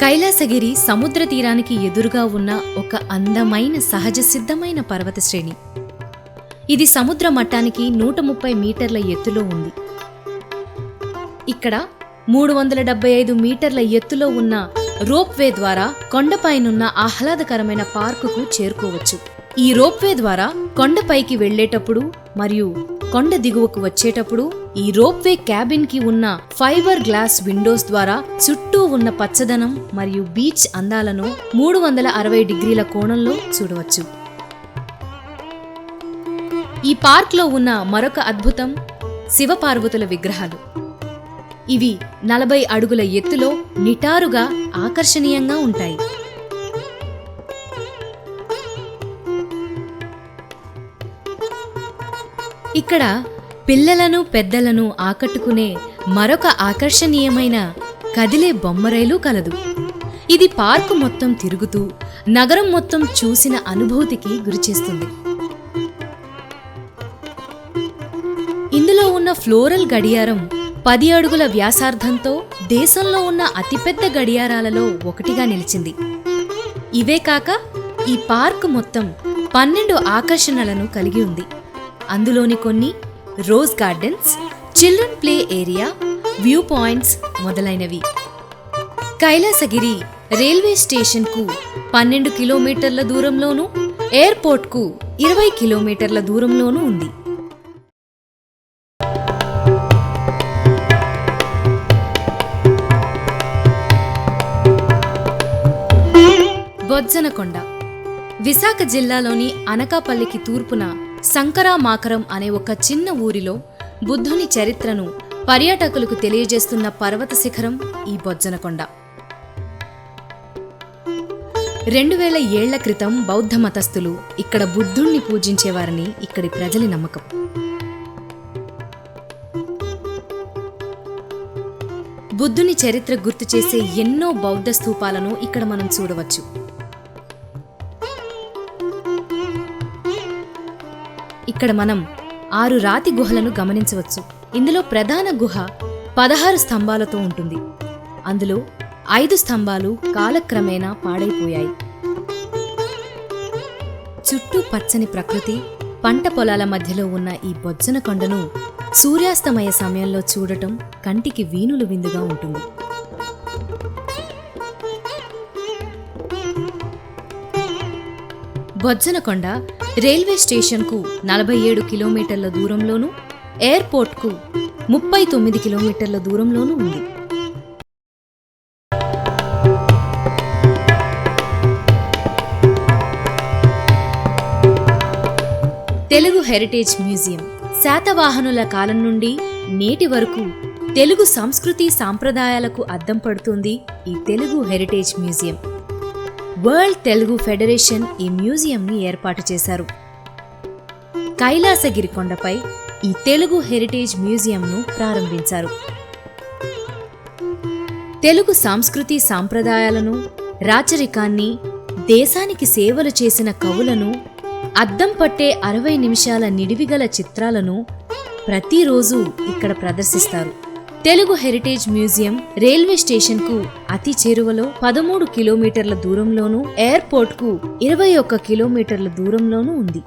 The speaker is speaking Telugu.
కైలాసగిరి సముద్ర తీరానికి ఎదురుగా ఉన్న ఒక అందమైన సహజ సిద్ధమైన పర్వత శ్రేణి. ఇది సముద్ర మట్టానికి 130 మీటర్ల ఎత్తులో ఉంది. ఇక్కడ 375 మీటర్ల ఎత్తులో ఉన్న రోప్వే ద్వారా కొండపైనున్న ఆహ్లాదకరమైన పార్కుకు చేరుకోవచ్చు. ఈ రోప్వే ద్వారా కొండపైకి వెళ్లేటప్పుడు మరియు కొండ దిగువకు వచ్చేటప్పుడు ఈ రోప్వే క్యాబిన్ కి ఉన్న ఫైబర్ గ్లాస్ విండోస్ ద్వారా చుట్టూ ఉన్న పచ్చదనం మరియు బీచ్ అందాలను 360 డిగ్రీల కోణంలో చూడవచ్చు. ఈ పార్క్ లో ఉన్న మరొక అద్భుతం శివపార్వతుల విగ్రహాలు. ఇవి 40 అడుగుల ఎత్తులో నిటారుగా ఆకర్షణీయంగా ఉంటాయి. ఇక్కడ పిల్లలను పెద్దలను ఆకట్టుకునే మరొక ఆకర్షణీయమైన కదిలే బొమ్మరైలు కలదు. ఇది పార్కు మొత్తం తిరుగుతూ నగరం మొత్తం చూసిన అనుభూతికి గురిచేస్తుంది. ఇందులో ఉన్న ఫ్లోరల్ గడియారం 10 అడుగుల వ్యాసార్థంతో దేశంలో ఉన్న అతిపెద్ద గడియారాలలో ఒకటిగా నిలిచింది. ఇవే కాక ఈ పార్క్ మొత్తం 12 ఆకర్షణలను కలిగి ఉంది. అందులోని కొన్ని rose gardens, children play area, view points మొదలైనవి. కైలాసగిరి రైల్వే స్టేషన్కు 12 కిలోమీటర్ల దూరంలోనూ, ఎయిర్పోర్ట్కు 20 కిలోమీటర్ల దూరంలోనూ ఉంది. బొజ్జనకొండ విశాఖ జిల్లాలోని అనకాపల్లికి తూర్పున శంకరామాకరం అనే ఒక చిన్న ఊరిలో బుద్ధుని చరిత్రను పర్యాటకులకు తెలియజేస్తున్న పర్వత శిఖరం ఈ బొజ్జనకొండ. 2000 ఏళ్ల క్రితం బౌద్ధ మతస్థులు ఇక్కడ బుద్ధుణ్ణి పూజించేవారని ఇక్కడి ప్రజలి నమ్మకం. బుద్ధుని చరిత్ర గుర్తు చేసే ఎన్నో బౌద్ధ స్తూపాలను ఇక్కడ మనం చూడవచ్చు. ఇక్కడ మనం 6 రాతి గుహలను గమనించవచ్చు. ఇందులో ప్రధాన గుహ 16 స్తంభాలతో ఉంటుంది. అందులో 5 స్తంభాలు కాలక్రమేణా పాడైపోయాయి. చుట్టూ పచ్చని ప్రకృతి, పంట పొలాల మధ్యలో ఉన్న ఈ బొజ్జనకొండను సూర్యాస్తమయ సమయంలో చూడటం కంటికి వీణులు విందుగా ఉంటుంది. బొజ్జనకొండ రైల్వే స్టేషన్కు 47 కిలోమీటర్ల దూరంలోనూ, ఎయిర్పోర్ట్కు 39 కిలోమీటర్ల దూరంలోనూ ఉంది. తెలుగు హెరిటేజ్ మ్యూజియం శాతవాహనుల కాలం నుండి నేటి వరకు తెలుగు సంస్కృతి సాంప్రదాయాలకు అద్దం పడుతుంది ఈ Telugu heritage museum. World Telugu federation ఈ మ్యూజియంని ఏర్పాటు చేశారు. కైలాసగిరి కొండపై ఈ తెలుగు హెరిటేజ్ మ్యూజియంను ప్రారంభించారు. తెలుగు సంస్కృతి సాంప్రదాయాలను, రాచరికాన్ని, దేశానికి సేవలు చేసిన కవులను, అద్దం పట్టే 60 నిమిషాల నిడివిగల చిత్రాలను ప్రతిరోజు ఇక్కడ ప్రదర్శిస్తారు. తెలుగు హెరిటేజ్ మ్యూజియం రైల్వే స్టేషన్కు అతి చేరువలో 13 కిలోమీటర్ల దూరంలోనూ, ఎయిర్పోర్ట్కు 21 కిలోమీటర్ల దూరంలోనూ ఉంది.